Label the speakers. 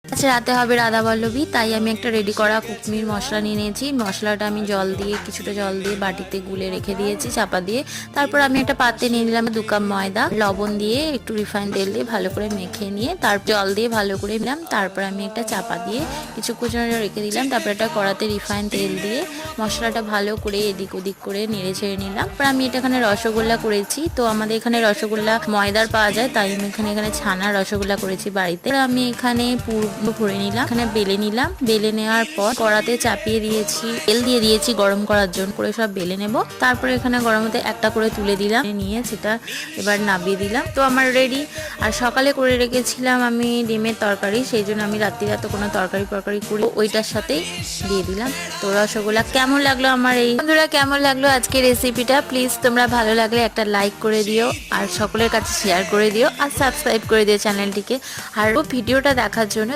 Speaker 1: আচ্ছা, রাতে হবে রাধাবল্লভী, তাই আমি একটা রেডি করা কুকমির মশলা নিয়ে নিয়েছি। মশলাটা আমি কিছুটা জল দিয়ে বাটিতে গুলে রেখে দিয়েছি চাপা দিয়ে। তারপর আমি একটা পাত্রে নিয়ে নিলাম 2 কাপ ময়দা, লবণ দিয়ে একটু রিফাইন তেল দিয়ে ভালো করে মেখে নিয়ে তারপর জল দিয়ে ভালো করে নিলাম। তারপর আমি একটা চাপা দিয়ে কিছুক্ষণ জন্য রেখে দিলাম। তারপর একটা কড়াতে রিফাইন তেল দিয়ে মশলাটা ভালো করে এদিক ওদিক করে নেড়ে ছেড়ে নিলাম। তারপর আমি এখানে রসগোল্লা করেছি, তো আমাদের এখানে রসগোল্লা ময়দার পাওয়া যায়, তাই আমি এখানে ছানার রসগোল্লা করেছি বাড়িতে। আমি এখানে পুর ভরে নিলাম, এখানে বেলে নিলাম। বেলে নেওয়ার পর কড়াতে চাপিয়ে দিয়েছি, তেল দিয়ে দিয়েছি গরম করার জন্য, করে সব বেলে নেব। তারপরে এখানে গরম হতে একটা করে তুলে দিলাম, নিয়ে সেটা এবার নামিয়ে দিলাম। তো আমার রেডি। আর সকালে করে রেখেছিলাম আমি ডিমের তরকারি, সেই জন্য আমি রাত্রিরে তো কোনো তরকারি করি ওইটার সাথেই দিয়ে দিলাম। তো রসগোল্লা কেমন লাগলো আমার এই বন্ধুরা, কেমন লাগলো আজকের রেসিপিটা, প্লিজ তোমরা ভালো লাগলে একটা লাইক করে দিও, আর সকলের কাছে শেয়ার করে দিও, আর সাবস্ক্রাইব করে দিও চ্যানেলটিকে। আর ভিডিওটা দেখার জন্য